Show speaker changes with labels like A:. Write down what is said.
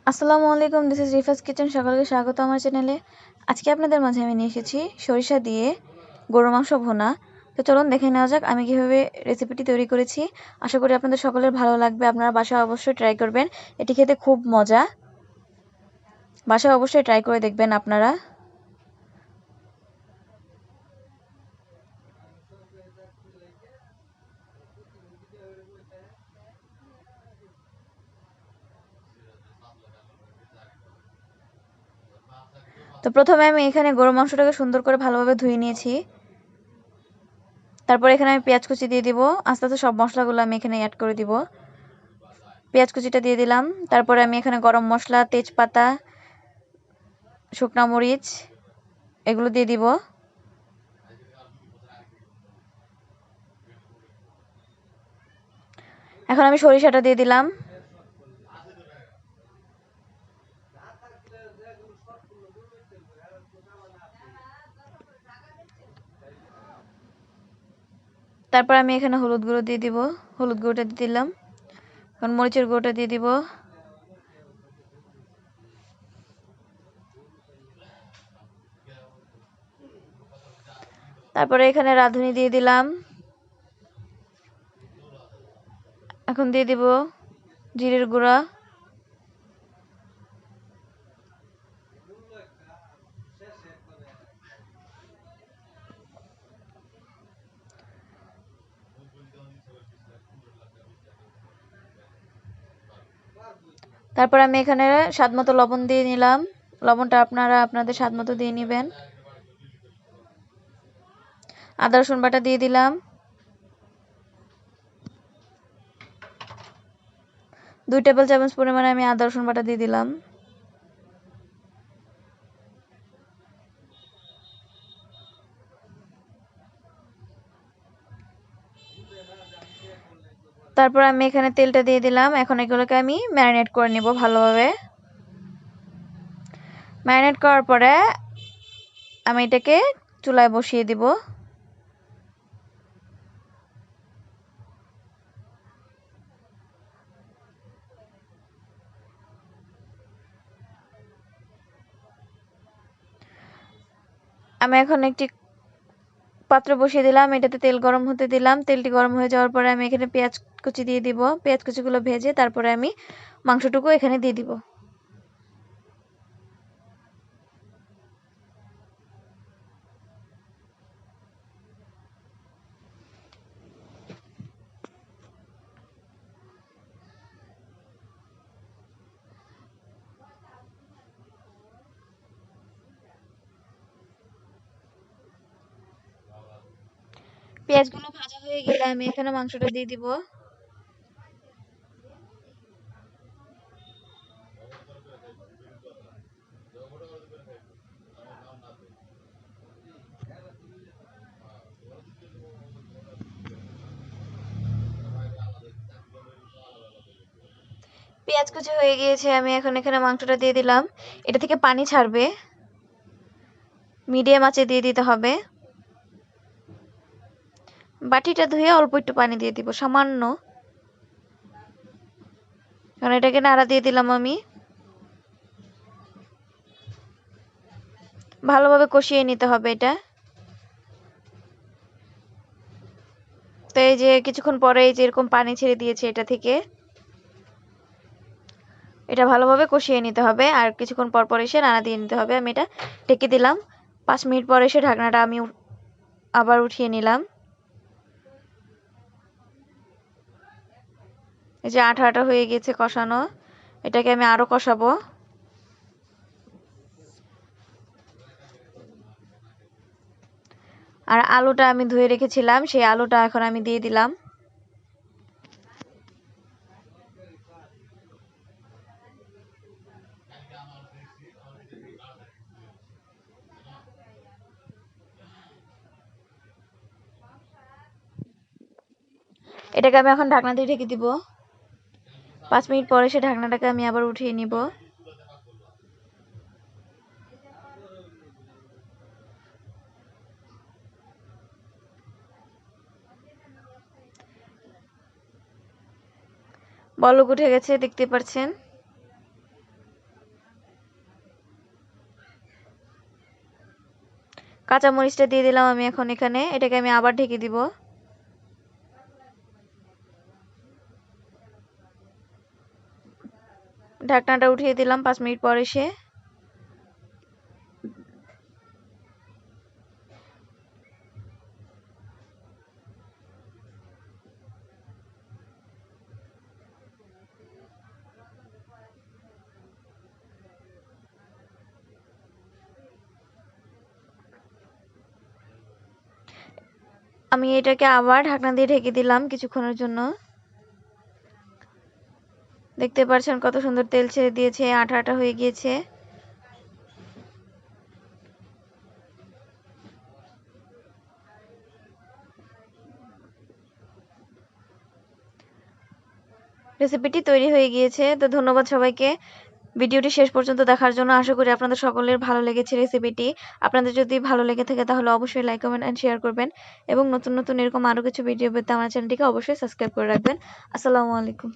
A: আসসালামু আলাইকুম, this is Rifas kitchen. সকলকে স্বাগত আমার চ্যানেলে। আজকে আপনাদের মাঝে আমি নিয়ে এসেছি সরিষা দিয়ে গরুর মাংস ভুনা। তো চলুন দেখে নেওয়া যাক আমি কিভাবে রেসিপিটি তৈরি করেছি। আশা করি আপনাদের সকলের ভালো লাগবে। আপনারা বাসায় অবশ্যই ট্রাই করবেন, এটি খেতে খুব মজা। বাসায় অবশ্যই ট্রাই করে দেখবেন আপনারা। তো প্রথমে আমি এখানে গরুর মাংসটাকে সুন্দর করে ভালোভাবে ধুয়ে নিয়েছি। তারপর এখানে আমি পেঁয়াজ কুচি দিয়ে দিব। আস্তে আস্তে সব মশলাগুলো আমি এখানে অ্যাড করে দিব। পেঁয়াজ কুচিটা দিয়ে দিলাম। তারপরে আমি এখানে গরম মশলা, তেজপাতা, শুকনা মরিচ এগুলো দিয়ে দিব। এখন আমি সরিষাটা দিয়ে দিলাম। তারপর আমি এখানে হলুদ গুঁড়ো দিয়ে দিব। হলুদ গুঁড়োটা দিয়ে দিলাম। এখন মরিচের গুঁড়োটা দিয়ে দিব। তারপরে এখানে রাঁধুনি দিয়ে দিলাম। এখন দিয়ে দিব জিরের গুঁড়া। তারপর আমি এখানে স্বাদ মতো লবণ দিয়ে নিলাম। লবণটা আপনারা আপনাদের স্বাদ মতো দিয়ে নেবেন। আদা রসুন বাটা দিয়ে দিলাম। 2 টেবিল চামচ পরিমাণে আমি আদা রসুন বাটা দিয়ে দিলাম। তারপর আমি এখানে তেলটা দিয়ে দিলাম। এখন এগুলোকে আমি ম্যারিনেট করে নিব ভালোভাবে। ম্যারিনেট করার পরে আমি এটাকে চুলায় বসিয়ে দিব। আমি এখন একটি পাত্র বসিয়ে দিলাম। এটাতে তেল গরম হতে দিলাম। তেলটি গরম হয়ে যাওয়ার পরে আমি এখানে পেঁয়াজ কুচি দিয়ে দিব। পেঁয়াজ কুচিগুলো ভেজে তারপরে আমি মাংসটুকু এখানে দিয়ে দিব। পেঁয়াজগুলো ভাজা হয়ে গেলে আমি এখানে মাংসটা দিয়ে দিব। পেঁয়াজ কুচি হয়ে গিয়েছে, আমি এখন এখানে মাংসটা দিয়ে দিলাম। এটা থেকে পানি ছাড়বে, মিডিয়াম আঁচে দিয়ে দিতে হবে। বাটিটা ধুয়ে অল্প একটু পানি দিয়ে দিব, সামান্য। এখন এটাকে নাড়া দিয়ে দিলাম আমি। ভালোভাবে কষিয়ে নিতে হবে এটা। তো এই যে কিছুক্ষণ পরে এই যে এরকম পানি ছেড়ে দিয়েছে এটা থেকে। এটা ভালোভাবে কষিয়ে নিতে হবে আর কিছুক্ষণ পর পর এসে নাড়া দিয়ে নিতে হবে। আমি এটা ঢেকে দিলাম। 5 মিনিট পর এসে ঢাকনাটা আমি আবার উঠিয়ে নিলাম। এই যে আঠা আঠা হয়ে গেছে কষানো, এটাকে আমি আরো কষাবো। আর আলুটা আমি ধুয়ে রেখেছিলাম, সেই আলুটা এখন আমি দিয়ে দিলাম। এটাকে আমি এখন ঢাকনা দিয়ে ঢেকে দিব। 5 মিনিট পরে সে ঢাকনাটাকে আমি আবার উঠিয়ে নিব। বলক উঠে গেছে, দেখতে পাচ্ছেন। কাঁচা মরিচটা দিয়ে দিলাম আমি এখন এখানে। এটাকে আমি আবার ঢেকে দিব। ঢাকনাটা উঠিয়ে দিলাম 5 মিনিট পর এসে। আমি এটাকে আবার ঢাকনা দিয়ে ঢেকে দিলাম কিছুক্ষণের জন্য। দেখতে পাচ্ছেন কত সুন্দর তেল ছেড়ে দিয়েছে, আঠা আঠা হয়ে গিয়েছে। রেসিপিটি তৈরি হয়ে গিয়েছে। তো ধন্যবাদ সবাইকে ভিডিওটি শেষ পর্যন্ত দেখার জন্য। আশা করি আপনাদের সকলের ভালো লেগেছে রেসিপিটি। আপনাদের যদি ভালো লেগে থাকে তাহলে অবশ্যই লাইক, কমেন্ট এন্ড শেয়ার করবেন এবং নতুন নতুন এরকম আরো কিছু ভিডিও পেতে আমার চ্যানেলটিকে অবশ্যই সাবস্ক্রাইব করে রাখবেন। আসসালামু আলাইকুম।